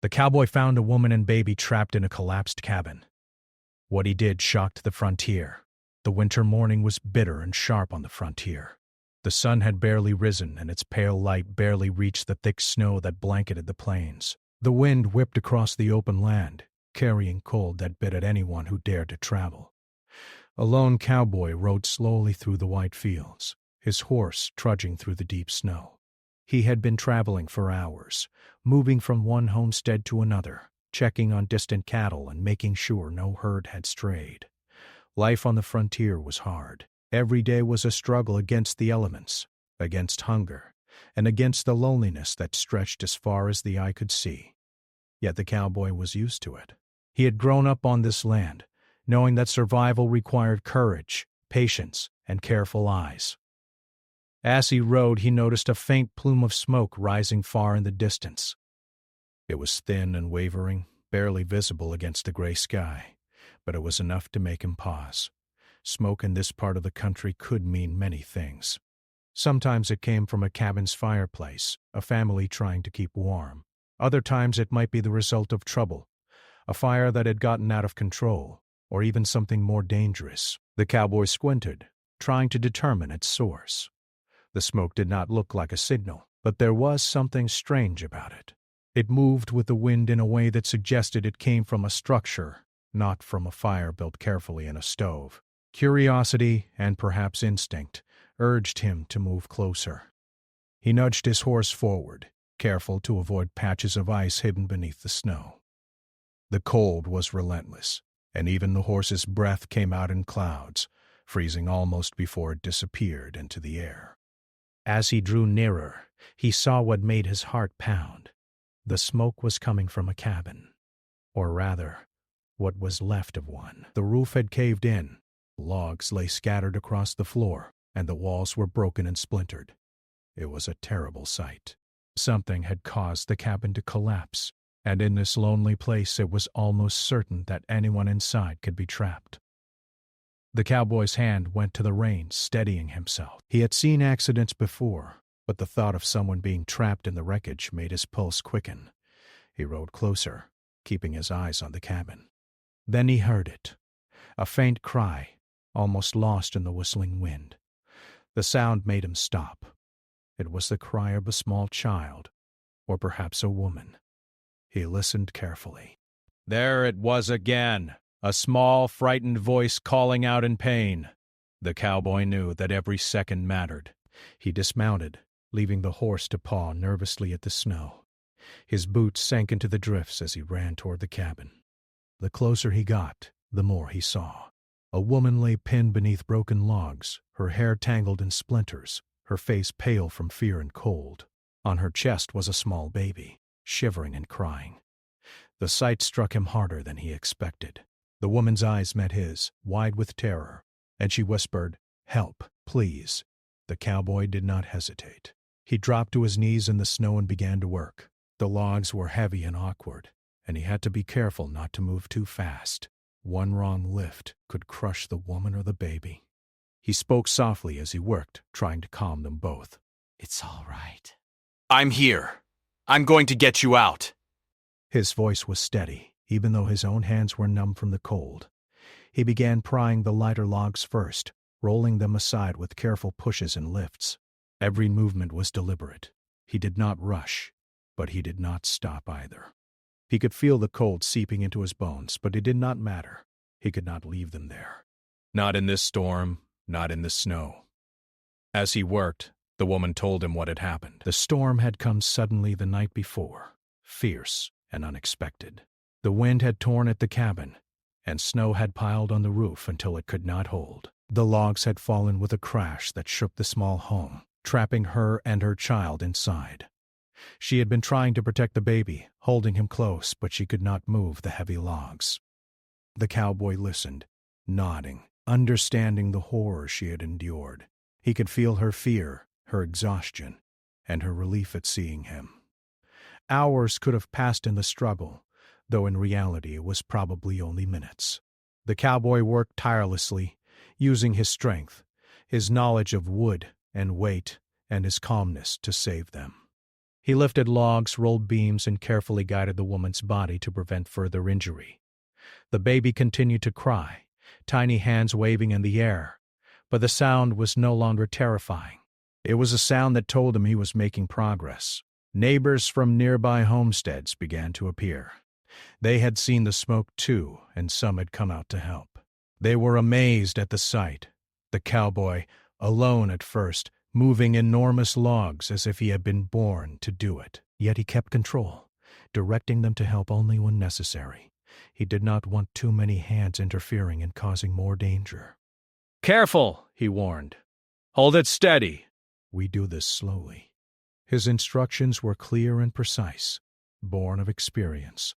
The cowboy found a woman and baby trapped in a collapsed cabin. What he did shocked the frontier. The winter morning was bitter and sharp on the frontier. The sun had barely risen, and its pale light barely reached the thick snow that blanketed the plains. The wind whipped across the open land, carrying cold that bit at anyone who dared to travel. A lone cowboy rode slowly through the white fields, his horse trudging through the deep snow. He had been traveling for hours, moving from one homestead to another, checking on distant cattle and making sure no herd had strayed. Life on the frontier was hard. Every day was a struggle against the elements, against hunger, and against the loneliness that stretched as far as the eye could see. Yet the cowboy was used to it. He had grown up on this land, knowing that survival required courage, patience, and careful eyes. As he rode, he noticed a faint plume of smoke rising far in the distance. It was thin and wavering, barely visible against the gray sky, but it was enough to make him pause. Smoke in this part of the country could mean many things. Sometimes it came from a cabin's fireplace, a family trying to keep warm. Other times it might be the result of trouble, a fire that had gotten out of control, or even something more dangerous. The cowboy squinted, trying to determine its source. The smoke did not look like a signal, but there was something strange about it. It moved with the wind in a way that suggested it came from a structure, not from a fire built carefully in a stove. Curiosity, and perhaps instinct, urged him to move closer. He nudged his horse forward, careful to avoid patches of ice hidden beneath the snow. The cold was relentless, and even the horse's breath came out in clouds, freezing almost before it disappeared into the air. As he drew nearer, he saw what made his heart pound. The smoke was coming from a cabin, or rather, what was left of one. The roof had caved in, logs lay scattered across the floor, and the walls were broken and splintered. It was a terrible sight. Something had caused the cabin to collapse, and in this lonely place it was almost certain that anyone inside could be trapped. The cowboy's hand went to the reins, steadying himself. He had seen accidents before, but the thought of someone being trapped in the wreckage made his pulse quicken. He rode closer, keeping his eyes on the cabin. Then he heard it, a faint cry, almost lost in the whistling wind. The sound made him stop. It was the cry of a small child, or perhaps a woman. He listened carefully. There it was again, a small, frightened voice calling out in pain. The cowboy knew that every second mattered. He dismounted, leaving the horse to paw nervously at the snow. His boots sank into the drifts as he ran toward the cabin. The closer he got, the more he saw. A woman lay pinned beneath broken logs, her hair tangled in splinters, her face pale from fear and cold. On her chest was a small baby, shivering and crying. The sight struck him harder than he expected. The woman's eyes met his, wide with terror, and she whispered, "Help, please." The cowboy did not hesitate. He dropped to his knees in the snow and began to work. The logs were heavy and awkward, and he had to be careful not to move too fast. One wrong lift could crush the woman or the baby. He spoke softly as he worked, trying to calm them both. "It's all right." "I'm here. I'm going to get you out." His voice was steady, even though his own hands were numb from the cold. He began prying the lighter logs first, rolling them aside with careful pushes and lifts. Every movement was deliberate. He did not rush, but he did not stop either. He could feel the cold seeping into his bones, but it did not matter. He could not leave them there. Not in this storm, not in the snow. As he worked, the woman told him what had happened. The storm had come suddenly the night before, fierce and unexpected. The wind had torn at the cabin, and snow had piled on the roof until it could not hold. The logs had fallen with a crash that shook the small home, trapping her and her child inside. She had been trying to protect the baby, holding him close, but she could not move the heavy logs. The cowboy listened, nodding, understanding the horror she had endured. He could feel her fear, her exhaustion, and her relief at seeing him. Hours could have passed in the struggle, though in reality it was probably only minutes. The cowboy worked tirelessly, using his strength, his knowledge of wood and weight, and his calmness to save them. He lifted logs, rolled beams, and carefully guided the woman's body to prevent further injury. The baby continued to cry, tiny hands waving in the air, but the sound was no longer terrifying. It was a sound that told him he was making progress. Neighbors from nearby homesteads began to appear. They had seen the smoke too, and some had come out to help. They were amazed at the sight. The cowboy, alone at first, moving enormous logs as if he had been born to do it. Yet he kept control, directing them to help only when necessary. He did not want too many hands interfering and causing more danger. Careful, he warned. Hold it steady. We do this slowly. His instructions were clear and precise, born of experience.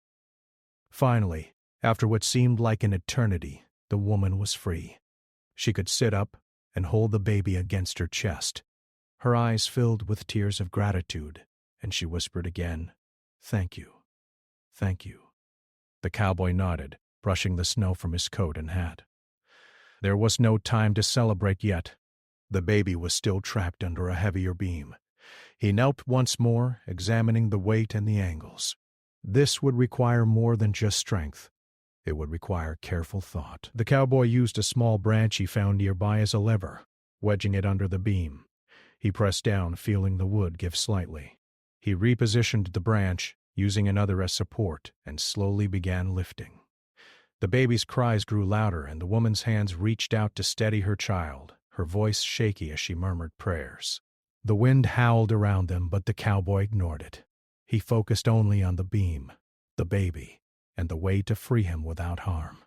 Finally, after what seemed like an eternity, the woman was free. She could sit up and hold the baby against her chest. Her eyes filled with tears of gratitude, and she whispered again, "Thank you. Thank you." The cowboy nodded, brushing the snow from his coat and hat. There was no time to celebrate yet. The baby was still trapped under a heavier beam. He knelt once more, examining the weight and the angles. This would require more than just strength. It would require careful thought. The cowboy used a small branch he found nearby as a lever, wedging it under the beam. He pressed down, feeling the wood give slightly. He repositioned the branch, using another as support, and slowly began lifting. The baby's cries grew louder, and the woman's hands reached out to steady her child, her voice shaky as she murmured prayers. The wind howled around them, but the cowboy ignored it. He focused only on the beam, the baby, and the way to free him without harm.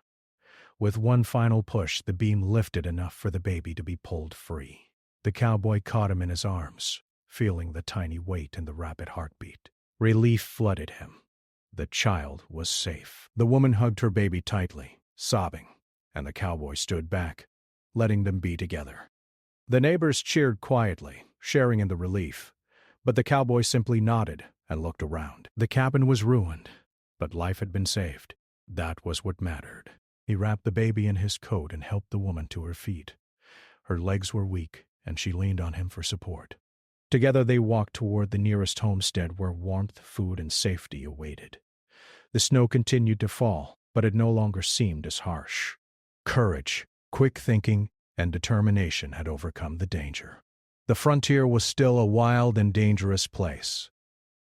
With one final push, the beam lifted enough for the baby to be pulled free. The cowboy caught him in his arms, feeling the tiny weight and the rapid heartbeat. Relief flooded him. The child was safe. The woman hugged her baby tightly, sobbing, and the cowboy stood back, letting them be together. The neighbors cheered quietly, sharing in the relief, but the cowboy simply nodded and looked around. The cabin was ruined, but life had been saved. That was what mattered. He wrapped the baby in his coat and helped the woman to her feet. Her legs were weak, and she leaned on him for support. Together they walked toward the nearest homestead where warmth, food, and safety awaited. The snow continued to fall, but it no longer seemed as harsh. Courage, quick thinking, and determination had overcome the danger. The frontier was still a wild and dangerous place,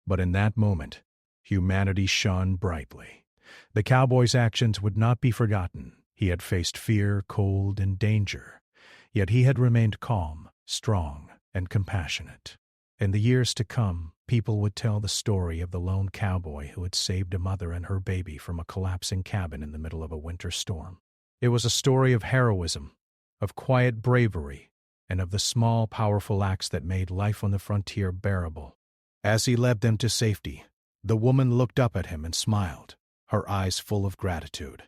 but in that moment, humanity shone brightly. The cowboy's actions would not be forgotten. He had faced fear, cold, and danger, yet he had remained calm, strong, and compassionate. In the years to come, people would tell the story of the lone cowboy who had saved a mother and her baby from a collapsing cabin in the middle of a winter storm. It was a story of heroism, of quiet bravery, and of the small, powerful acts that made life on the frontier bearable. As he led them to safety, the woman looked up at him and smiled, her eyes full of gratitude.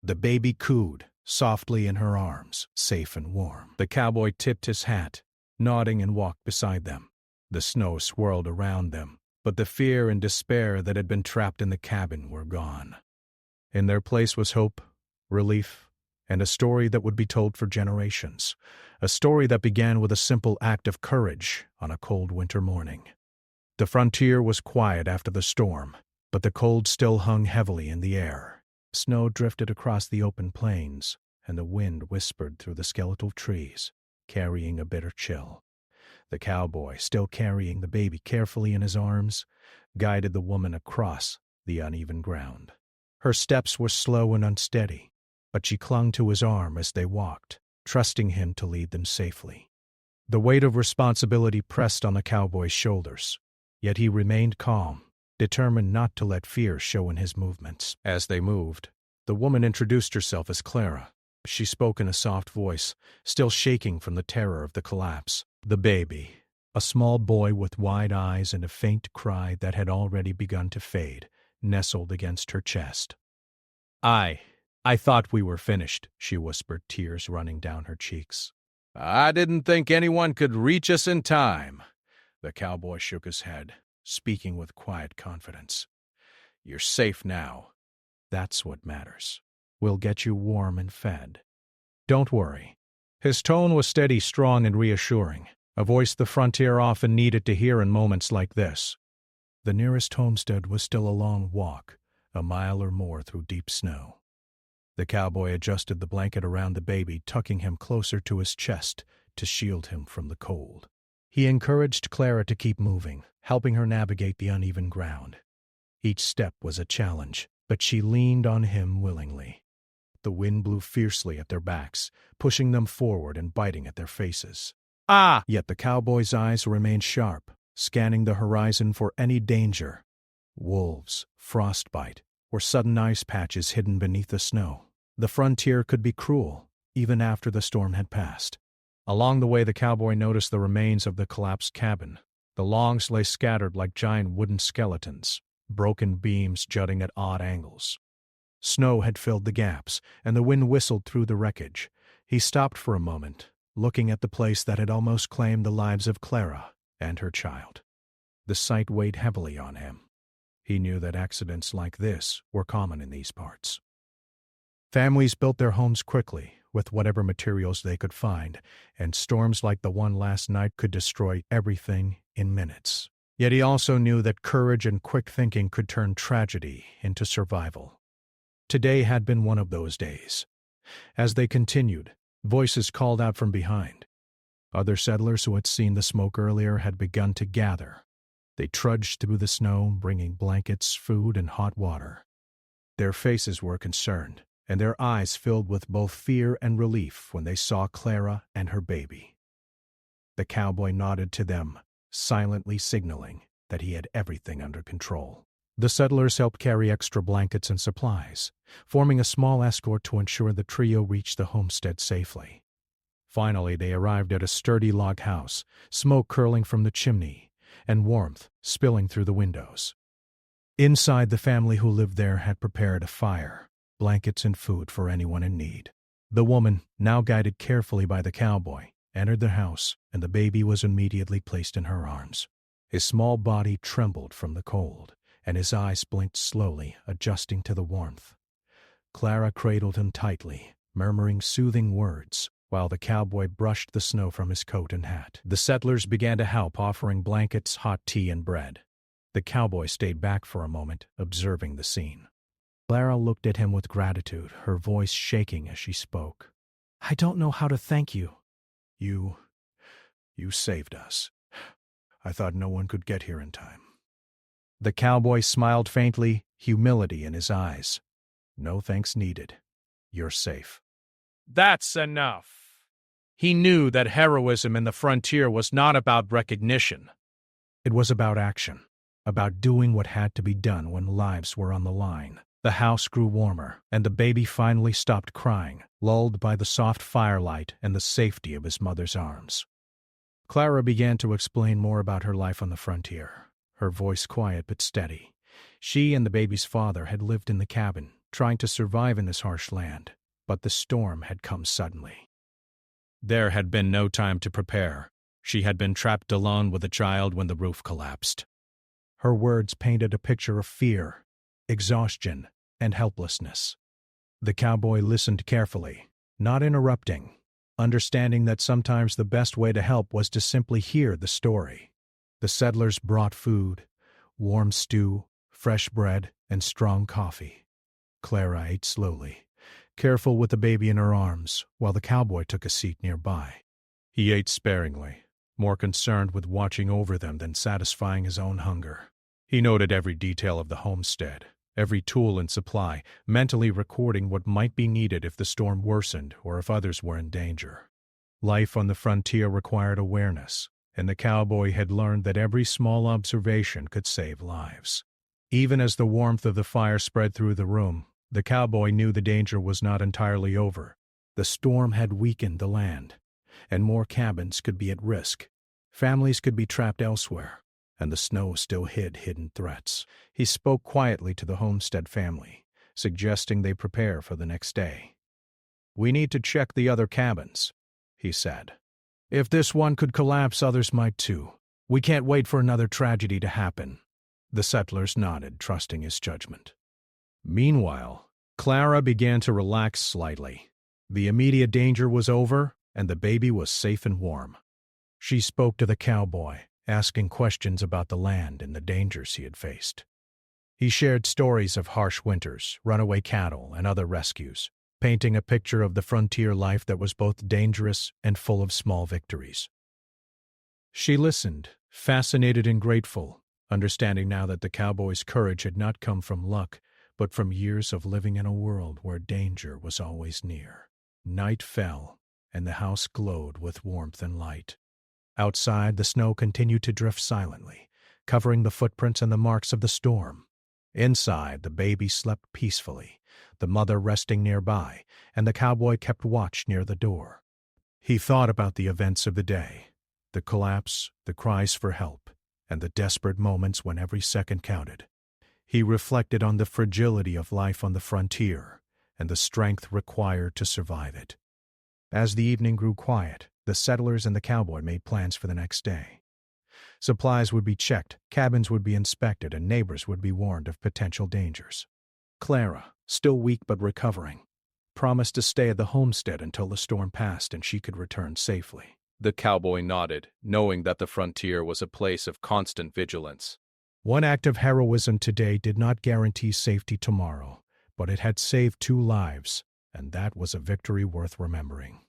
The baby cooed softly in her arms, safe and warm. The cowboy tipped his hat, nodding, and walked beside them. The snow swirled around them, but the fear and despair that had been trapped in the cabin were gone. In their place was hope, relief, and a story that would be told for generations. A story that began with a simple act of courage on a cold winter morning. The frontier was quiet after the storm, but the cold still hung heavily in the air. Snow drifted across the open plains, and the wind whispered through the skeletal trees, carrying a bitter chill. The cowboy, still carrying the baby carefully in his arms, guided the woman across the uneven ground. Her steps were slow and unsteady, but she clung to his arm as they walked, trusting him to lead them safely. The weight of responsibility pressed on the cowboy's shoulders, yet he remained calm, determined not to let fear show in his movements. As they moved, the woman introduced herself as Clara. She spoke in a soft voice, still shaking from the terror of the collapse. The baby, a small boy with wide eyes and a faint cry that had already begun to fade, nestled against her chest. I thought we were finished," she whispered, tears running down her cheeks. I didn't think anyone could reach us in time. The cowboy shook his head, speaking with quiet confidence. "You're safe now. That's what matters. We'll get you warm and fed. Don't worry." His tone was steady, strong, and reassuring, a voice the frontier often needed to hear in moments like this. The nearest homestead was still a long walk, a mile or more through deep snow. The cowboy adjusted the blanket around the baby, tucking him closer to his chest to shield him from the cold. He encouraged Clara to keep moving, helping her navigate the uneven ground. Each step was a challenge, but she leaned on him willingly. The wind blew fiercely at their backs, pushing them forward and biting at their faces. Ah! Yet the cowboy's eyes remained sharp, scanning the horizon for any danger. Wolves, frostbite, or sudden ice patches hidden beneath the snow. The frontier could be cruel, even after the storm had passed. Along the way, the cowboy noticed the remains of the collapsed cabin. The logs lay scattered like giant wooden skeletons, broken beams jutting at odd angles. Snow had filled the gaps, and the wind whistled through the wreckage. He stopped for a moment, looking at the place that had almost claimed the lives of Clara and her child. The sight weighed heavily on him. He knew that accidents like this were common in these parts. Families built their homes quickly, with whatever materials they could find, and storms like the one last night could destroy everything in minutes. Yet he also knew that courage and quick thinking could turn tragedy into survival. Today had been one of those days. As they continued, voices called out from behind. Other settlers who had seen the smoke earlier had begun to gather. They trudged through the snow, bringing blankets, food, and hot water. Their faces were concerned, and their eyes filled with both fear and relief when they saw Clara and her baby. The cowboy nodded to them, silently signaling that he had everything under control. The settlers helped carry extra blankets and supplies, forming a small escort to ensure the trio reached the homestead safely. Finally, they arrived at a sturdy log house, smoke curling from the chimney, and warmth spilling through the windows. Inside, the family who lived there had prepared a fire, blankets and food for anyone in need. The woman, now guided carefully by the cowboy, entered the house, and the baby was immediately placed in her arms. His small body trembled from the cold, and his eyes blinked slowly, adjusting to the warmth. Clara cradled him tightly, murmuring soothing words, while the cowboy brushed the snow from his coat and hat. The settlers began to help, offering blankets, hot tea, and bread. The cowboy stayed back for a moment, observing the scene. Clara looked at him with gratitude, her voice shaking as she spoke. "I don't know how to thank you." You saved us. I thought no one could get here in time." The cowboy smiled faintly, humility in his eyes. "No thanks needed. You're safe." That's enough. He knew that heroism in the frontier was not about recognition. It was about action, about doing what had to be done when lives were on the line. The house grew warmer, and the baby finally stopped crying, lulled by the soft firelight and the safety of his mother's arms. Clara began to explain more about her life on the frontier, her voice quiet but steady. She and the baby's father had lived in the cabin, trying to survive in this harsh land, but the storm had come suddenly. There had been no time to prepare. She had been trapped alone with the child when the roof collapsed. Her words painted a picture of fear, exhaustion, and helplessness. The cowboy listened carefully, not interrupting, understanding that sometimes the best way to help was to simply hear the story. The settlers brought food, warm stew, fresh bread, and strong coffee. Clara ate slowly, careful with the baby in her arms, while the cowboy took a seat nearby. He ate sparingly, more concerned with watching over them than satisfying his own hunger. He noted every detail of the homestead, every tool and supply, mentally recording what might be needed if the storm worsened or if others were in danger. Life on the frontier required awareness, and the cowboy had learned that every small observation could save lives. Even as the warmth of the fire spread through the room, the cowboy knew the danger was not entirely over. The storm had weakened the land, and more cabins could be at risk. Families could be trapped elsewhere, and the snow still hid hidden threats. He spoke quietly to the homestead family, suggesting they prepare for the next day. "We need to check the other cabins," he said. "If this one could collapse, others might too. We can't wait for another tragedy to happen." The settlers nodded, trusting his judgment. Meanwhile, Clara began to relax slightly. The immediate danger was over, and the baby was safe and warm. She spoke to the cowboy, asking questions about the land and the dangers he had faced. He shared stories of harsh winters, runaway cattle, and other rescues, painting a picture of the frontier life that was both dangerous and full of small victories. She listened, fascinated and grateful, understanding now that the cowboy's courage had not come from luck, but from years of living in a world where danger was always near. Night fell, and the house glowed with warmth and light. Outside, the snow continued to drift silently, covering the footprints and the marks of the storm. Inside, the baby slept peacefully, the mother resting nearby, and the cowboy kept watch near the door. He thought about the events of the day, the collapse, the cries for help, and the desperate moments when every second counted. He reflected on the fragility of life on the frontier and the strength required to survive it. As the evening grew quiet, the settlers and the cowboy made plans for the next day. Supplies would be checked, cabins would be inspected, and neighbors would be warned of potential dangers. Clara, still weak but recovering, promised to stay at the homestead until the storm passed and she could return safely. The cowboy nodded, knowing that the frontier was a place of constant vigilance. One act of heroism today did not guarantee safety tomorrow, but it had saved 2 lives, and that was a victory worth remembering.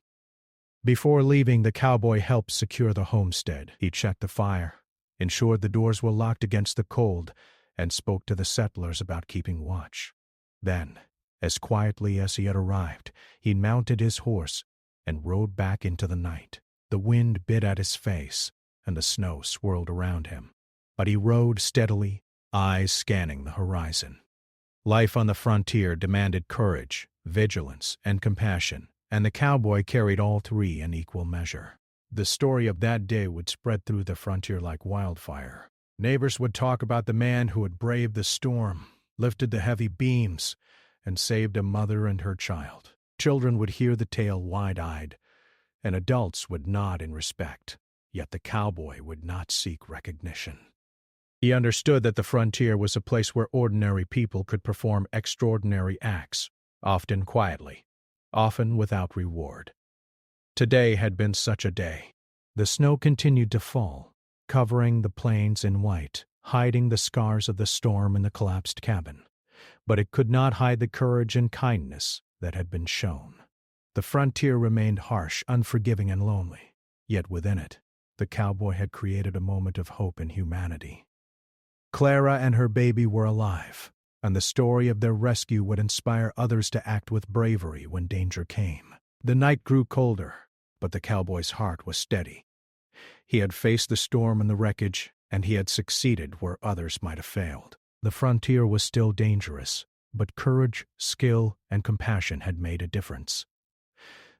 Before leaving, the cowboy helped secure the homestead. He checked the fire, ensured the doors were locked against the cold, and spoke to the settlers about keeping watch. Then, as quietly as he had arrived, he mounted his horse and rode back into the night. The wind bit at his face, and the snow swirled around him. But he rode steadily, eyes scanning the horizon. Life on the frontier demanded courage, vigilance, and compassion, and the cowboy carried all 3 in equal measure. The story of that day would spread through the frontier like wildfire. Neighbors would talk about the man who had braved the storm, lifted the heavy beams, and saved a mother and her child. Children would hear the tale wide-eyed, and adults would nod in respect, yet the cowboy would not seek recognition. He understood that the frontier was a place where ordinary people could perform extraordinary acts, often quietly, often without reward. Today had been such a day. The snow continued to fall, covering the plains in white, hiding the scars of the storm in the collapsed cabin. But it could not hide the courage and kindness that had been shown. The frontier remained harsh, unforgiving, and lonely. Yet within it, the cowboy had created a moment of hope and humanity. Clara and her baby were alive, and the story of their rescue would inspire others to act with bravery when danger came. The night grew colder, but the cowboy's heart was steady. He had faced the storm and the wreckage, and he had succeeded where others might have failed. The frontier was still dangerous, but courage, skill, and compassion had made a difference.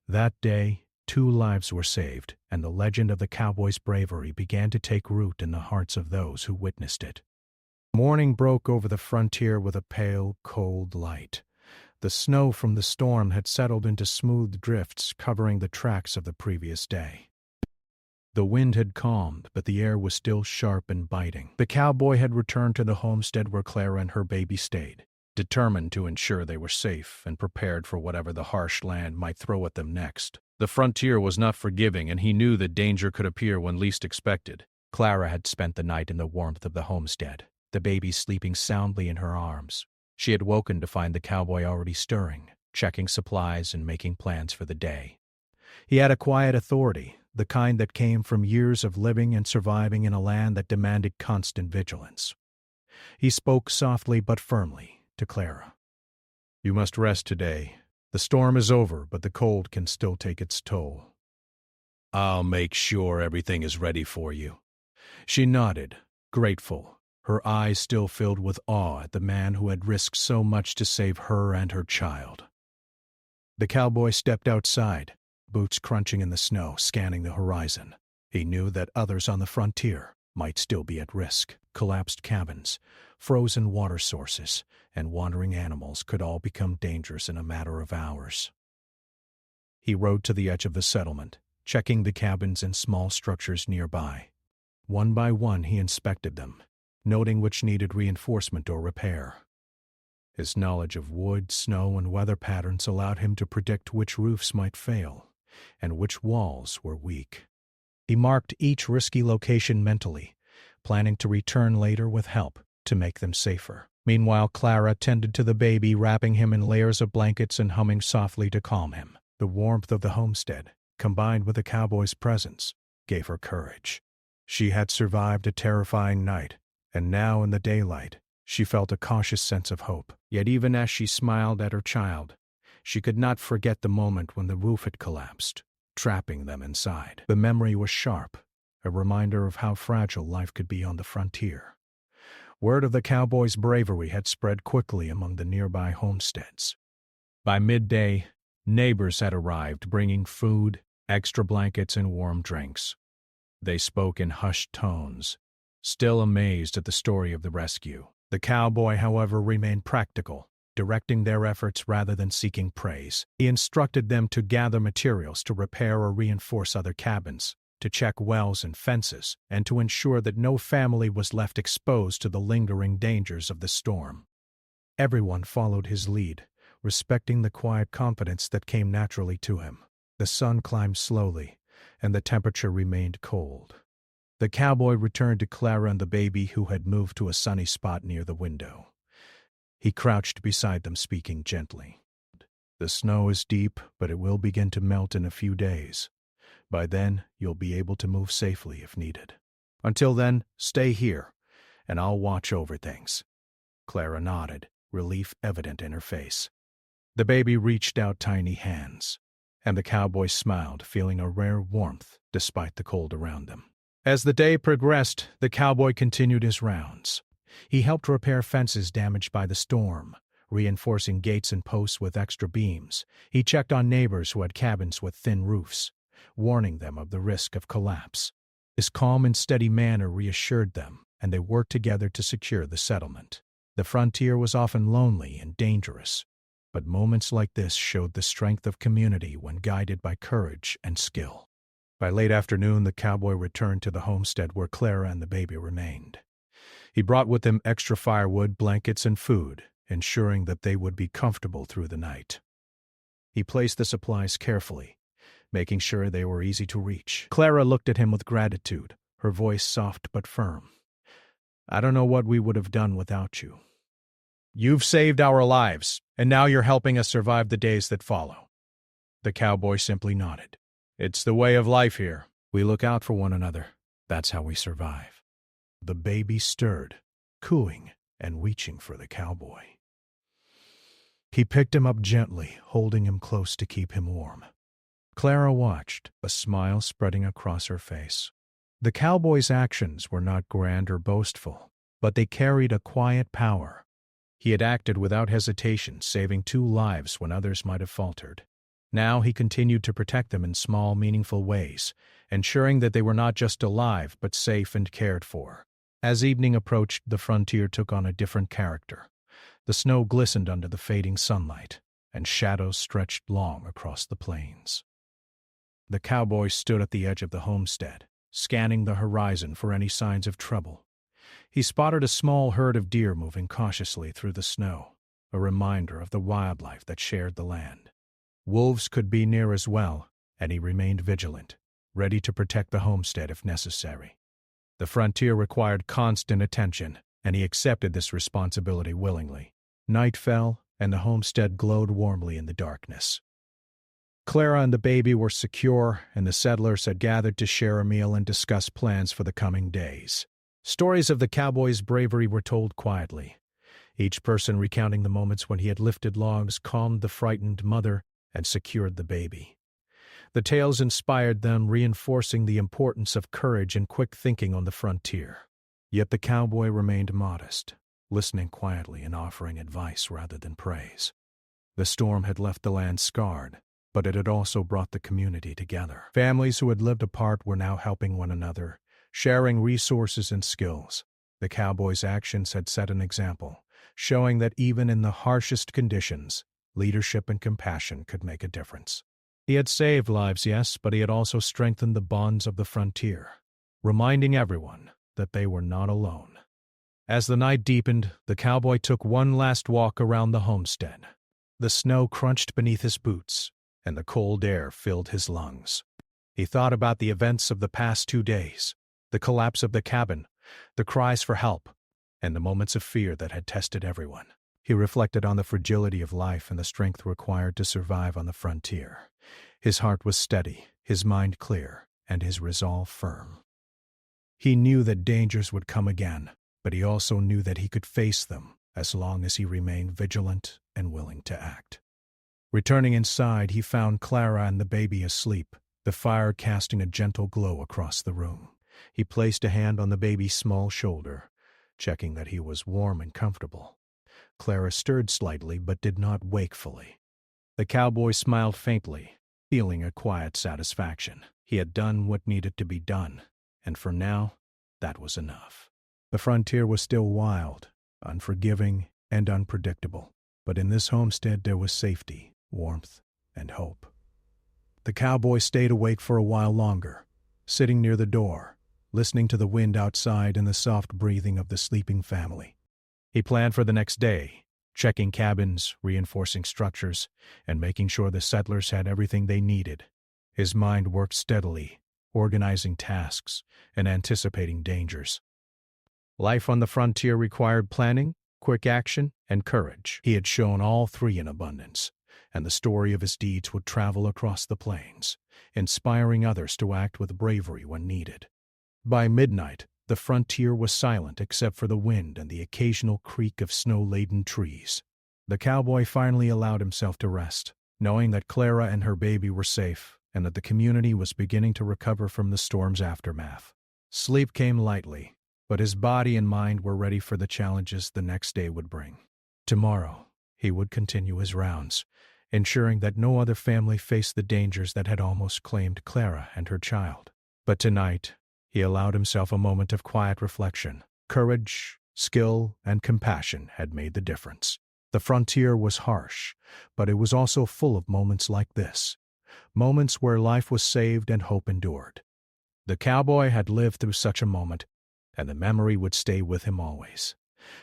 That day, 2 lives were saved, and the legend of the cowboy's bravery began to take root in the hearts of those who witnessed it. Morning broke over the frontier with a pale, cold light. The snow from the storm had settled into smooth drifts covering the tracks of the previous day. The wind had calmed, but the air was still sharp and biting. The cowboy had returned to the homestead where Clara and her baby stayed, determined to ensure they were safe and prepared for whatever the harsh land might throw at them next. The frontier was not forgiving, and he knew that danger could appear when least expected. Clara had spent the night in the warmth of the homestead, the baby sleeping soundly in her arms. She had woken to find the cowboy already stirring, checking supplies and making plans for the day. He had a quiet authority, the kind that came from years of living and surviving in a land that demanded constant vigilance. He spoke softly but firmly to Clara. "You must rest today. The storm is over, but the cold can still take its toll." "I'll make sure everything is ready for you." She nodded, grateful, her eyes still filled with awe at the man who had risked so much to save her and her child. The cowboy stepped outside, boots crunching in the snow, scanning the horizon. He knew that others on the frontier might still be at risk. Collapsed cabins, frozen water sources, and wandering animals could all become dangerous in a matter of hours. He rode to the edge of the settlement, checking the cabins and small structures nearby. One by one he inspected them, noting which needed reinforcement or repair. His knowledge of wood, snow, and weather patterns allowed him to predict which roofs might fail and which walls were weak. He marked each risky location mentally, planning to return later with help to make them safer. Meanwhile, Clara tended to the baby, wrapping him in layers of blankets and humming softly to calm him. The warmth of the homestead, combined with the cowboy's presence, gave her courage. She had survived a terrifying night, and now in the daylight, she felt a cautious sense of hope. Yet even as she smiled at her child, she could not forget the moment when the roof had collapsed, trapping them inside. The memory was sharp, a reminder of how fragile life could be on the frontier. Word of the cowboys' bravery had spread quickly among the nearby homesteads. By midday, neighbors had arrived bringing food, extra blankets, and warm drinks. They spoke in hushed tones, still amazed at the story of the rescue. The cowboy, however, remained practical, directing their efforts rather than seeking praise. He instructed them to gather materials to repair or reinforce other cabins, to check wells and fences, and to ensure that no family was left exposed to the lingering dangers of the storm. Everyone followed his lead, respecting the quiet confidence that came naturally to him. The sun climbed slowly, and the temperature remained cold. The cowboy returned to Clara and the baby, who had moved to a sunny spot near the window. He crouched beside them, speaking gently. "The snow is deep, but it will begin to melt in a few days. By then, you'll be able to move safely if needed. Until then, stay here, and I'll watch over things." Clara nodded, relief evident in her face. The baby reached out tiny hands, and the cowboy smiled, feeling a rare warmth despite the cold around them. As the day progressed, the cowboy continued his rounds. He helped repair fences damaged by the storm, reinforcing gates and posts with extra beams. He checked on neighbors who had cabins with thin roofs, warning them of the risk of collapse. His calm and steady manner reassured them, and they worked together to secure the settlement. The frontier was often lonely and dangerous, but moments like this showed the strength of community when guided by courage and skill. By late afternoon, the cowboy returned to the homestead where Clara and the baby remained. He brought with him extra firewood, blankets, and food, ensuring that they would be comfortable through the night. He placed the supplies carefully, making sure they were easy to reach. Clara looked at him with gratitude, her voice soft but firm. "I don't know what we would have done without you. You've saved our lives, and now you're helping us survive the days that follow." The cowboy simply nodded. "It's the way of life here. We look out for one another. That's how we survive." The baby stirred, cooing and reaching for the cowboy. He picked him up gently, holding him close to keep him warm. Clara watched, a smile spreading across her face. The cowboy's actions were not grand or boastful, but they carried a quiet power. He had acted without hesitation, saving 2 lives when others might have faltered. Now he continued to protect them in small, meaningful ways, ensuring that they were not just alive but safe and cared for. As evening approached, the frontier took on a different character. The snow glistened under the fading sunlight, and shadows stretched long across the plains. The cowboy stood at the edge of the homestead, scanning the horizon for any signs of trouble. He spotted a small herd of deer moving cautiously through the snow, a reminder of the wildlife that shared the land. Wolves could be near as well, and he remained vigilant, ready to protect the homestead if necessary. The frontier required constant attention, and he accepted this responsibility willingly. Night fell, and the homestead glowed warmly in the darkness. Clara and the baby were secure, and the settlers had gathered to share a meal and discuss plans for the coming days. Stories of the cowboy's bravery were told quietly, each person recounting the moments when he had lifted logs, calmed the frightened mother, and secured the baby. The tales inspired them, reinforcing the importance of courage and quick thinking on the frontier. Yet the cowboy remained modest, listening quietly and offering advice rather than praise. The storm had left the land scarred, but it had also brought the community together. Families who had lived apart were now helping one another, sharing resources and skills. The cowboy's actions had set an example, showing that even in the harshest conditions, leadership and compassion could make a difference. He had saved lives, yes, but he had also strengthened the bonds of the frontier, reminding everyone that they were not alone. As the night deepened, the cowboy took one last walk around the homestead. The snow crunched beneath his boots, and the cold air filled his lungs. He thought about the events of the past 2 days, the collapse of the cabin, the cries for help, and the moments of fear that had tested everyone. He reflected on the fragility of life and the strength required to survive on the frontier. His heart was steady, his mind clear, and his resolve firm. He knew that dangers would come again, but he also knew that he could face them as long as he remained vigilant and willing to act. Returning inside, he found Clara and the baby asleep, the fire casting a gentle glow across the room. He placed a hand on the baby's small shoulder, checking that he was warm and comfortable. Clara stirred slightly but did not wake fully. The cowboy smiled faintly, feeling a quiet satisfaction. He had done what needed to be done, and for now, that was enough. The frontier was still wild, unforgiving, and unpredictable, but in this homestead there was safety, warmth, and hope. The cowboy stayed awake for a while longer, sitting near the door, listening to the wind outside and the soft breathing of the sleeping family. He planned for the next day, checking cabins, reinforcing structures, and making sure the settlers had everything they needed. His mind worked steadily, organizing tasks and anticipating dangers. Life on the frontier required planning, quick action, and courage. He had shown all three in abundance, and the story of his deeds would travel across the plains, inspiring others to act with bravery when needed. By midnight, the frontier was silent except for the wind and the occasional creak of snow-laden trees. The cowboy finally allowed himself to rest, knowing that Clara and her baby were safe and that the community was beginning to recover from the storm's aftermath. Sleep came lightly, but his body and mind were ready for the challenges the next day would bring. Tomorrow, he would continue his rounds, ensuring that no other family faced the dangers that had almost claimed Clara and her child. But tonight, he allowed himself a moment of quiet reflection. Courage, skill, and compassion had made the difference. The frontier was harsh, but it was also full of moments like this. Moments where life was saved and hope endured. The cowboy had lived through such a moment, and the memory would stay with him always.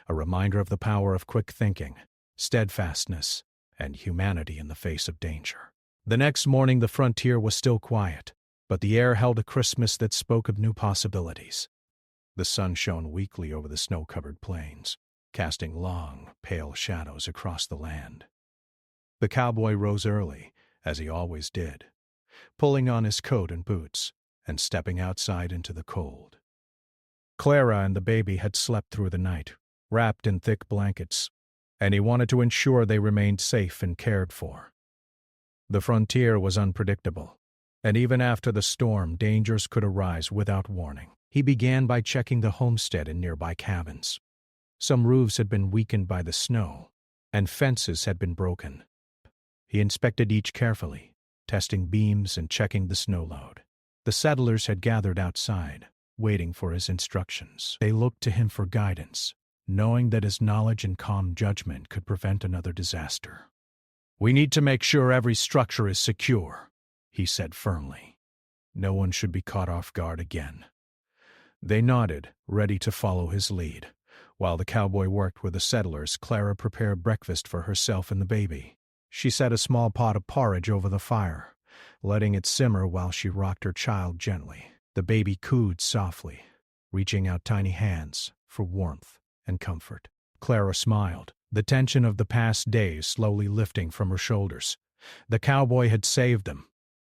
A reminder of the power of quick thinking, steadfastness, and humanity in the face of danger. The next morning the frontier was still quiet, but the air held a crispness that spoke of new possibilities. The sun shone weakly over the snow-covered plains, casting long, pale shadows across the land. The cowboy rose early, as he always did, pulling on his coat and boots and stepping outside into the cold. Clara and the baby had slept through the night, wrapped in thick blankets, and he wanted to ensure they remained safe and cared for. The frontier was unpredictable, and even after the storm, dangers could arise without warning. He began by checking the homestead and nearby cabins. Some roofs had been weakened by the snow, and fences had been broken. He inspected each carefully, testing beams and checking the snow load. The settlers had gathered outside, waiting for his instructions. They looked to him for guidance, knowing that his knowledge and calm judgment could prevent another disaster. "We need to make sure every structure is secure," he said firmly. "No one should be caught off guard again." They nodded, ready to follow his lead. While the cowboy worked with the settlers, Clara prepared breakfast for herself and the baby. She set a small pot of porridge over the fire, letting it simmer while she rocked her child gently. The baby cooed softly, reaching out tiny hands for warmth and comfort. Clara smiled, the tension of the past days slowly lifting from her shoulders. The cowboy had saved them,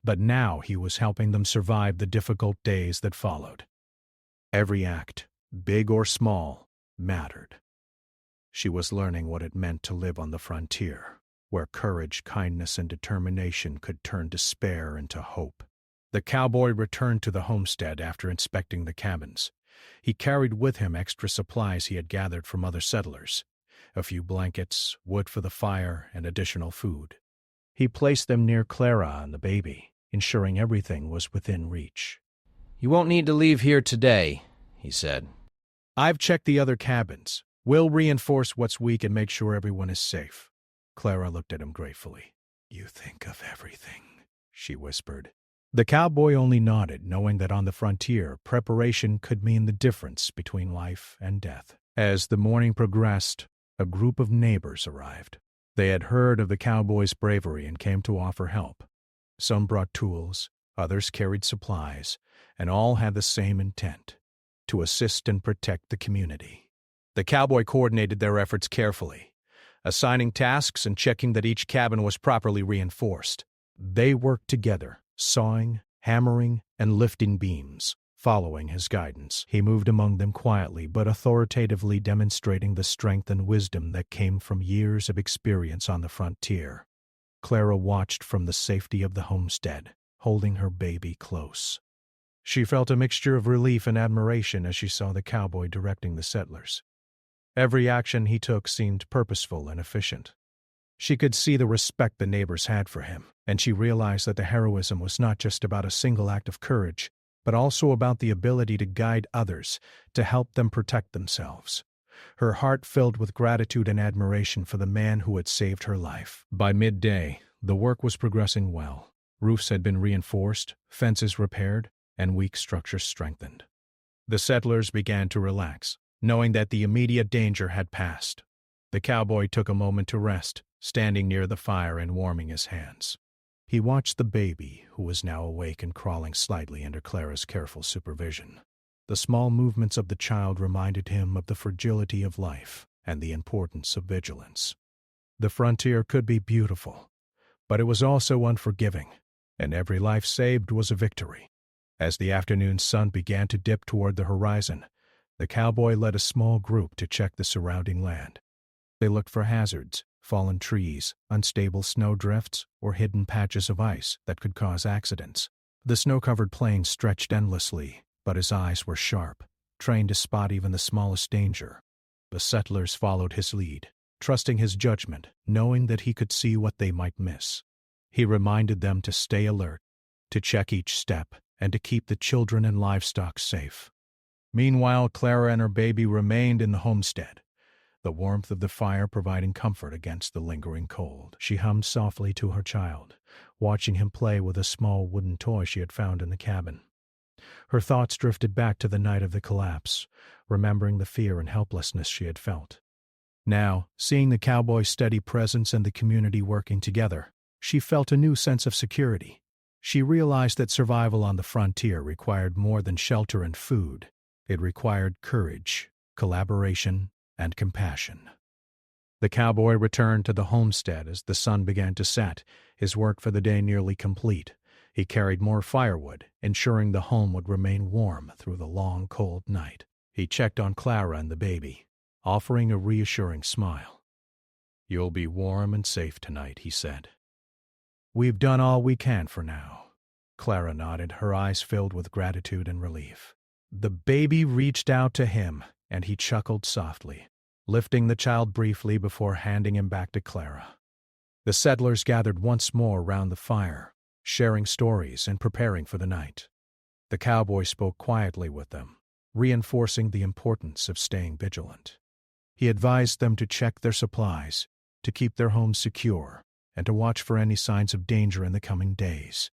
but now he was helping them survive the difficult days that followed. Every act, big or small, mattered. She was learning what it meant to live on the frontier, where courage, kindness, and determination could turn despair into hope. The cowboy returned to the homestead after inspecting the cabins. He carried with him extra supplies he had gathered from other settlers, a few blankets, wood for the fire, and additional food. He placed them near Clara and the baby, ensuring everything was within reach. "You won't need to leave here today," he said. "I've checked the other cabins. We'll reinforce what's weak and make sure everyone is safe." Clara looked at him gratefully. "You think of everything," she whispered. The cowboy only nodded, knowing that on the frontier, preparation could mean the difference between life and death. As the morning progressed, a group of neighbors arrived. They had heard of the cowboy's bravery and came to offer help. Some brought tools, Others carried supplies, and all had the same intent: to assist and protect the community. The cowboy coordinated their efforts carefully, assigning tasks and checking that each cabin was properly reinforced. They worked together, sawing, hammering, and lifting beams. Following his guidance, he moved among them quietly but authoritatively, demonstrating the strength and wisdom that came from years of experience on the frontier. Clara watched from the safety of the homestead, holding her baby close. She felt a mixture of relief and admiration as she saw the cowboy directing the settlers. Every action he took seemed purposeful and efficient. She could see the respect the neighbors had for him, and she realized that the heroism was not just about a single act of courage, but also about the ability to guide others, to help them protect themselves. Her heart filled with gratitude and admiration for the man who had saved her life. By midday, the work was progressing well. Roofs had been reinforced, fences repaired, and weak structures strengthened. The settlers began to relax, knowing that the immediate danger had passed. The cowboy took a moment to rest, standing near the fire and warming his hands. He watched the baby, who was now awake and crawling slightly under Clara's careful supervision. The small movements of the child reminded him of the fragility of life and the importance of vigilance. The frontier could be beautiful, but it was also unforgiving, and every life saved was a victory. As the afternoon sun began to dip toward the horizon, the cowboy led a small group to check the surrounding land. They looked for hazards, fallen trees, unstable snowdrifts, or hidden patches of ice that could cause accidents. The snow-covered plains stretched endlessly, but his eyes were sharp, trained to spot even the smallest danger. The settlers followed his lead, trusting his judgment, knowing that he could see what they might miss. He reminded them to stay alert, to check each step, and to keep the children and livestock safe. Meanwhile, Clara and her baby remained in the homestead, the warmth of the fire providing comfort against the lingering cold. She hummed softly to her child, watching him play with a small wooden toy she had found in the cabin. Her thoughts drifted back to the night of the collapse, remembering the fear and helplessness she had felt. Now, seeing the cowboy's steady presence and the community working together, she felt a new sense of security. She realized that survival on the frontier required more than shelter and food. It required courage, collaboration, and compassion. The cowboy returned to the homestead as the sun began to set, his work for the day nearly complete. He carried more firewood, ensuring the home would remain warm through the long, cold night. He checked on Clara and the baby, offering a reassuring smile. "You'll be warm and safe tonight," he said. "We've done all we can for now." Clara nodded, her eyes filled with gratitude and relief. The baby reached out to him, and he chuckled softly, lifting the child briefly before handing him back to Clara. The settlers gathered once more round the fire, sharing stories and preparing for the night. The cowboy spoke quietly with them, reinforcing the importance of staying vigilant. He advised them to check their supplies, to keep their homes secure, and to watch for any signs of danger in the coming days.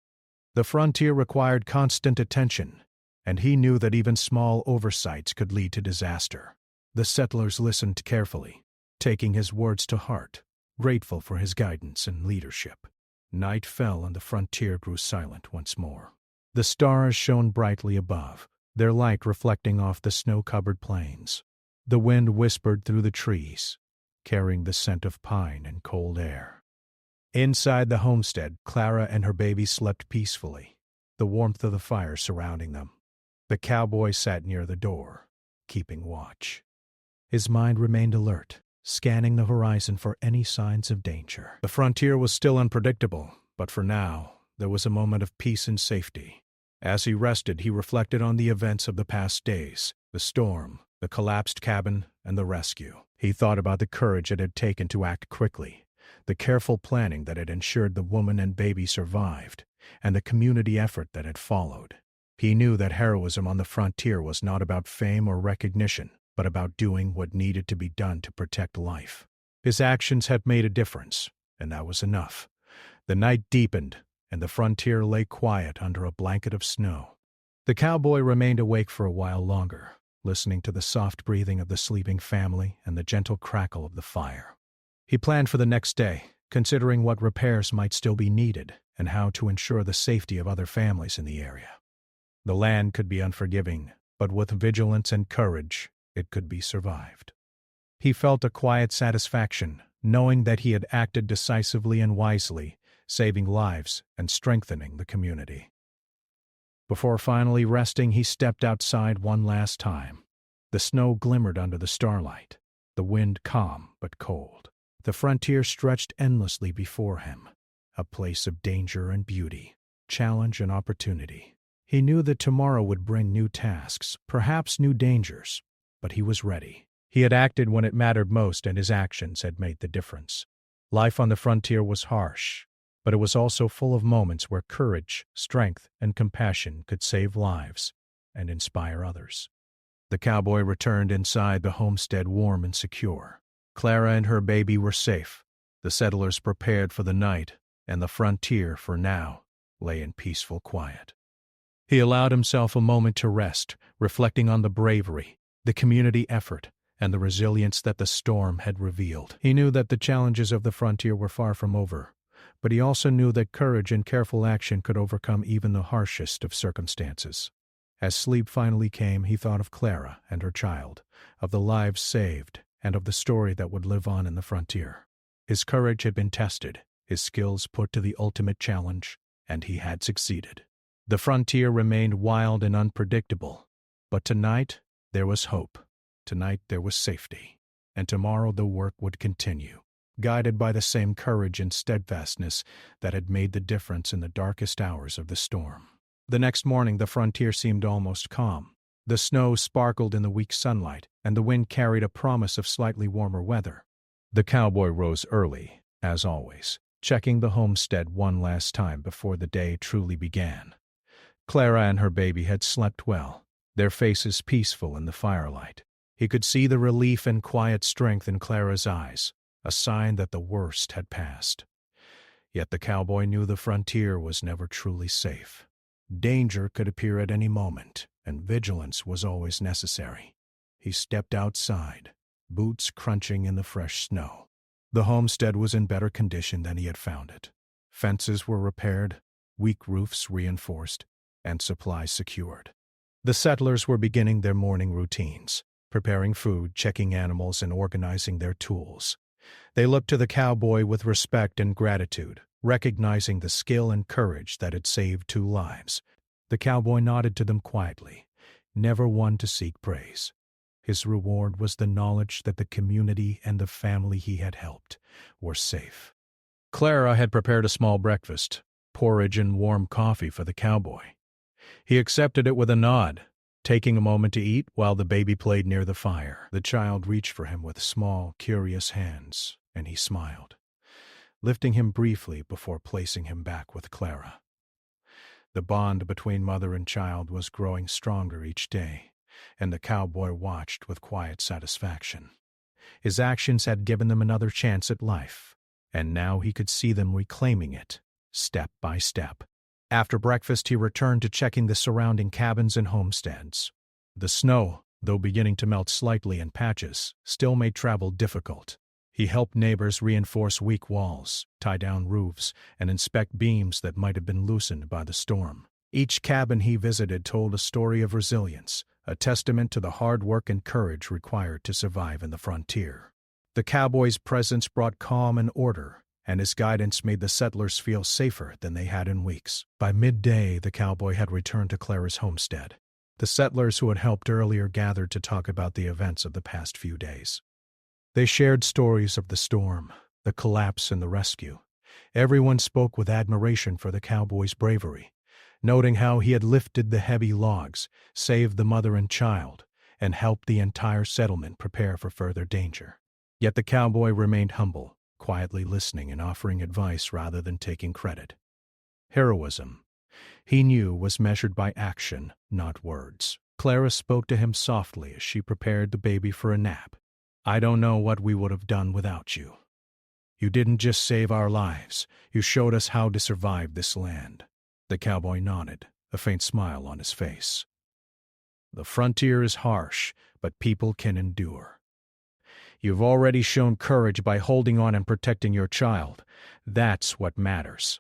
The frontier required constant attention, and he knew that even small oversights could lead to disaster. The settlers listened carefully, taking his words to heart, grateful for his guidance and leadership. Night fell and the frontier grew silent once more. The stars shone brightly above, their light reflecting off the snow-covered plains. The wind whispered through the trees, carrying the scent of pine and cold air. Inside the homestead, Clara and her baby slept peacefully, the warmth of the fire surrounding them. The cowboy sat near the door, keeping watch. His mind remained alert, scanning the horizon for any signs of danger. The frontier was still unpredictable, but for now, there was a moment of peace and safety. As he rested, he reflected on the events of the past days, the storm, the collapsed cabin, and the rescue. He thought about the courage it had taken to act quickly, the careful planning that had ensured the woman and baby survived, and the community effort that had followed. He knew that heroism on the frontier was not about fame or recognition, but about doing what needed to be done to protect life. His actions had made a difference, and that was enough. The night deepened, and the frontier lay quiet under a blanket of snow. The cowboy remained awake for a while longer, listening to the soft breathing of the sleeping family and the gentle crackle of the fire. He planned for the next day, considering what repairs might still be needed and how to ensure the safety of other families in the area. The land could be unforgiving, but with vigilance and courage, it could be survived. He felt a quiet satisfaction, knowing that he had acted decisively and wisely, saving lives and strengthening the community. Before finally resting, he stepped outside one last time. The snow glimmered under the starlight, the wind calm but cold. The frontier stretched endlessly before him, a place of danger and beauty, challenge and opportunity. He knew that tomorrow would bring new tasks, perhaps new dangers, but he was ready. He had acted when it mattered most, and his actions had made the difference. Life on the frontier was harsh, but it was also full of moments where courage, strength, and compassion could save lives and inspire others. The cowboy returned inside the homestead warm and secure. Clara and her baby were safe, the settlers prepared for the night, and the frontier, for now, lay in peaceful quiet. He allowed himself a moment to rest, reflecting on the bravery, the community effort, and the resilience that the storm had revealed. He knew that the challenges of the frontier were far from over, but he also knew that courage and careful action could overcome even the harshest of circumstances. As sleep finally came, he thought of Clara and her child, of the lives saved, and of the story that would live on in the frontier. His courage had been tested, his skills put to the ultimate challenge, and he had succeeded. The frontier remained wild and unpredictable, but tonight there was hope. Tonight there was safety, and tomorrow the work would continue, guided by the same courage and steadfastness that had made the difference in the darkest hours of the storm. The next morning the frontier seemed almost calm. The snow sparkled in the weak sunlight, and the wind carried a promise of slightly warmer weather. The cowboy rose early, as always, checking the homestead one last time before the day truly began. Clara and her baby had slept well, their faces peaceful in the firelight. He could see the relief and quiet strength in Clara's eyes, a sign that the worst had passed. Yet the cowboy knew the frontier was never truly safe. Danger could appear at any moment, and vigilance was always necessary. He stepped outside, boots crunching in the fresh snow. The homestead was in better condition than he had found it. Fences were repaired, weak roofs reinforced, and supplies secured. The settlers were beginning their morning routines, preparing food, checking animals, and organizing their tools. They looked to the cowboy with respect and gratitude, recognizing the skill and courage that had saved 2 lives. The cowboy nodded to them quietly, never one to seek praise. His reward was the knowledge that the community and the family he had helped were safe. Clara had prepared a small breakfast, porridge and warm coffee for the cowboy. He accepted it with a nod, taking a moment to eat while the baby played near the fire. The child reached for him with small, curious hands, and he smiled, lifting him briefly before placing him back with Clara. The bond between mother and child was growing stronger each day, and the cowboy watched with quiet satisfaction. His actions had given them another chance at life, and now he could see them reclaiming it, step by step. After breakfast, he returned to checking the surrounding cabins and homesteads. The snow, though beginning to melt slightly in patches, still made travel difficult. He helped neighbors reinforce weak walls, tie down roofs, and inspect beams that might have been loosened by the storm. Each cabin he visited told a story of resilience, a testament to the hard work and courage required to survive in the frontier. The cowboy's presence brought calm and order, and his guidance made the settlers feel safer than they had in weeks. By midday, the cowboy had returned to Clara's homestead. The settlers who had helped earlier gathered to talk about the events of the past few days. They shared stories of the storm, the collapse, and the rescue. Everyone spoke with admiration for the cowboy's bravery, noting how he had lifted the heavy logs, saved the mother and child, and helped the entire settlement prepare for further danger. Yet the cowboy remained humble, quietly listening and offering advice rather than taking credit. Heroism, he knew, was measured by action, not words. Clara spoke to him softly as she prepared the baby for a nap. "I don't know what we would have done without you. You didn't just save our lives, you showed us how to survive this land." The cowboy nodded, a faint smile on his face. "The frontier is harsh, but people can endure. You've already shown courage by holding on and protecting your child. That's what matters."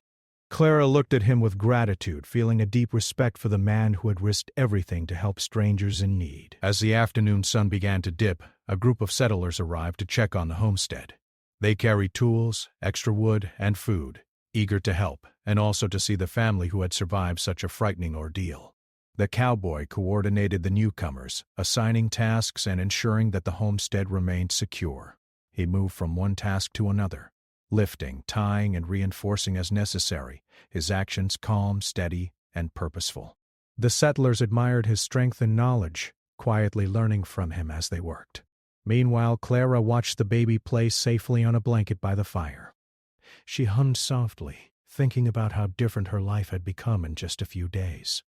Clara looked at him with gratitude, feeling a deep respect for the man who had risked everything to help strangers in need. As the afternoon sun began to dip, a group of settlers arrived to check on the homestead. They carried tools, extra wood, and food, eager to help, and also to see the family who had survived such a frightening ordeal. The cowboy coordinated the newcomers, assigning tasks and ensuring that the homestead remained secure. He moved from one task to another, lifting, tying, and reinforcing as necessary, his actions calm, steady, and purposeful. The settlers admired his strength and knowledge, quietly learning from him as they worked. Meanwhile, Clara watched the baby play safely on a blanket by the fire. She hummed softly, thinking about how different her life had become in just a few days.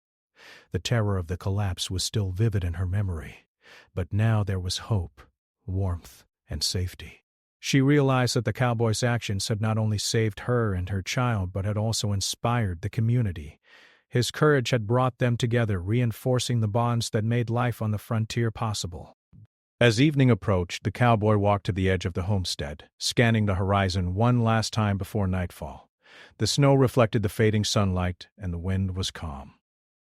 The terror of the collapse was still vivid in her memory, but now there was hope, warmth, and safety. She realized that the cowboy's actions had not only saved her and her child, but had also inspired the community. His courage had brought them together, reinforcing the bonds that made life on the frontier possible. As evening approached, the cowboy walked to the edge of the homestead, scanning the horizon one last time before nightfall. The snow reflected the fading sunlight, and the wind was calm.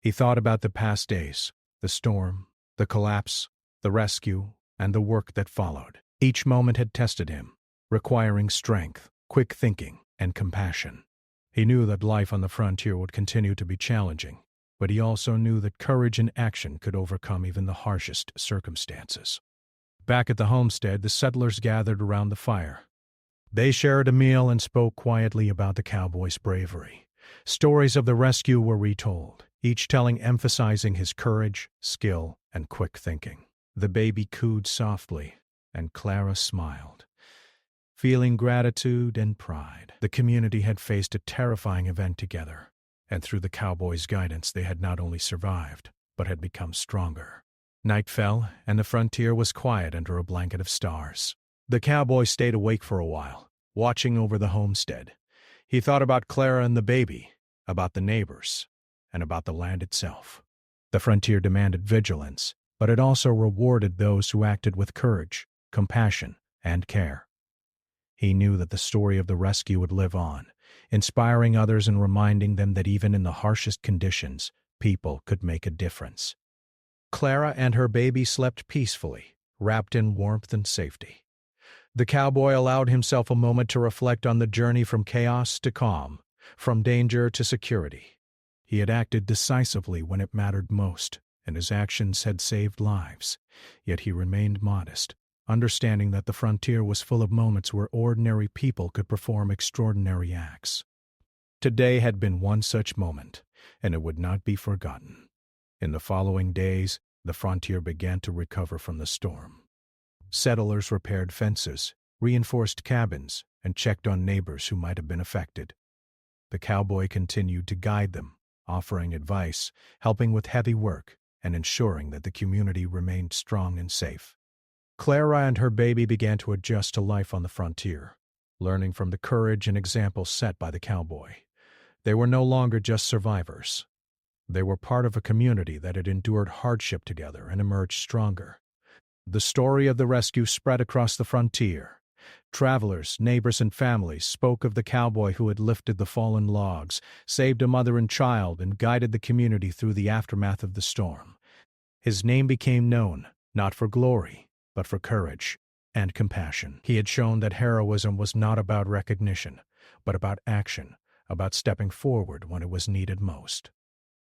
He thought about the past days, the storm, the collapse, the rescue, and the work that followed. Each moment had tested him, requiring strength, quick thinking, and compassion. He knew that life on the frontier would continue to be challenging, but he also knew that courage and action could overcome even the harshest circumstances. Back at the homestead, the settlers gathered around the fire. They shared a meal and spoke quietly about the cowboy's bravery. Stories of the rescue were retold, each telling emphasizing his courage, skill, and quick thinking. The baby cooed softly, and Clara smiled, feeling gratitude and pride. The community had faced a terrifying event together, and through the cowboy's guidance they had not only survived, but had become stronger. Night fell, and the frontier was quiet under a blanket of stars. The cowboy stayed awake for a while, watching over the homestead. He thought about Clara and the baby, about the neighbors, and about the land itself. The frontier demanded vigilance, but it also rewarded those who acted with courage, compassion, and care. He knew that the story of the rescue would live on, inspiring others and reminding them that even in the harshest conditions, people could make a difference. Clara and her baby slept peacefully, wrapped in warmth and safety. The cowboy allowed himself a moment to reflect on the journey from chaos to calm, from danger to security. He had acted decisively when it mattered most, and his actions had saved lives. Yet he remained modest, understanding that the frontier was full of moments where ordinary people could perform extraordinary acts. Today had been one such moment, and it would not be forgotten. In the following days, the frontier began to recover from the storm. Settlers repaired fences, reinforced cabins, and checked on neighbors who might have been affected. The cowboy continued to guide them, offering advice, helping with heavy work, and ensuring that the community remained strong and safe. Clara and her baby began to adjust to life on the frontier, learning from the courage and example set by the cowboy. They were no longer just survivors. They were part of a community that had endured hardship together and emerged stronger. The story of the rescue spread across the frontier. Travelers, neighbors, and families spoke of the cowboy who had lifted the fallen logs, saved a mother and child, and guided the community through the aftermath of the storm. His name became known, not for glory, but for courage and compassion. He had shown that heroism was not about recognition, but about action, about stepping forward when it was needed most.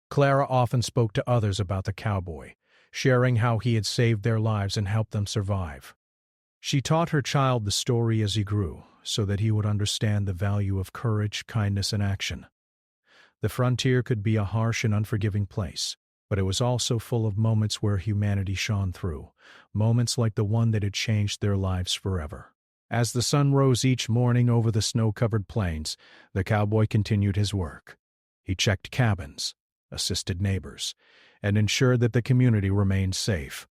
Clara often spoke to others about the cowboy, sharing how he had saved their lives and helped them survive. She taught her child the story as he grew, so that he would understand the value of courage, kindness, and action. The frontier could be a harsh and unforgiving place, but it was also full of moments where humanity shone through, moments like the one that had changed their lives forever. As the sun rose each morning over the snow-covered plains, the cowboy continued his work. He checked cabins, assisted neighbors, and ensured that the community remained safe.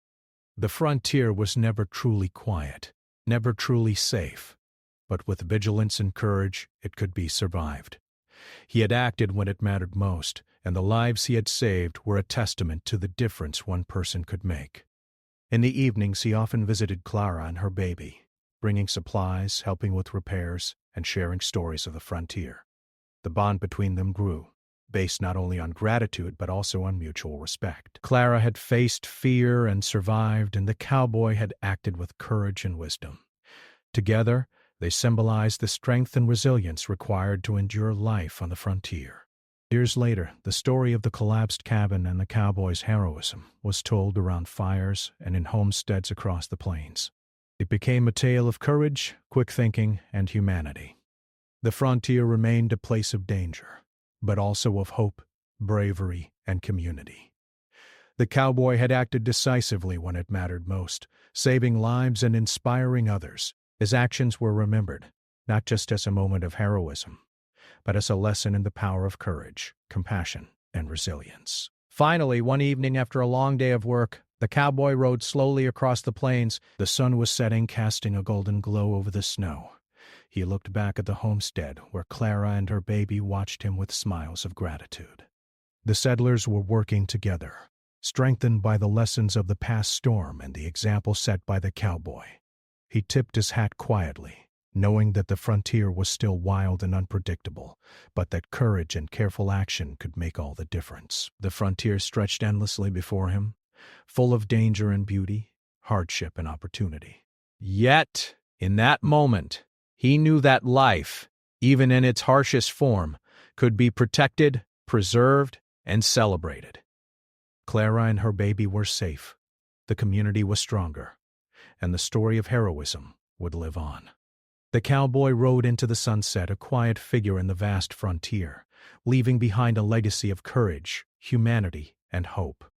The frontier was never truly quiet, never truly safe, but with vigilance and courage it could be survived. He had acted when it mattered most, and the lives he had saved were a testament to the difference one person could make. In the evenings he often visited Clara and her baby, bringing supplies, helping with repairs, and sharing stories of the frontier. The bond between them grew, based not only on gratitude but also on mutual respect. Clara had faced fear and survived, and the cowboy had acted with courage and wisdom. Together, they symbolized the strength and resilience required to endure life on the frontier. Years later, the story of the collapsed cabin and the cowboy's heroism was told around fires and in homesteads across the plains. It became a tale of courage, quick thinking, and humanity. The frontier remained a place of danger, but also of hope, bravery, and community. The cowboy had acted decisively when it mattered most, saving lives and inspiring others. His actions were remembered, not just as a moment of heroism, but as a lesson in the power of courage, compassion, and resilience. Finally, one evening after a long day of work, the cowboy rode slowly across the plains. The sun was setting, casting a golden glow over the snow. He looked back at the homestead, where Clara and her baby watched him with smiles of gratitude. The settlers were working together, strengthened by the lessons of the past storm and the example set by the cowboy. He tipped his hat quietly, knowing that the frontier was still wild and unpredictable, but that courage and careful action could make all the difference. The frontier stretched endlessly before him, full of danger and beauty, hardship and opportunity. Yet, in that moment, he knew that life, even in its harshest form, could be protected, preserved, and celebrated. Clara and her baby were safe, the community was stronger, and the story of heroism would live on. The cowboy rode into the sunset, a quiet figure in the vast frontier, leaving behind a legacy of courage, humanity, and hope.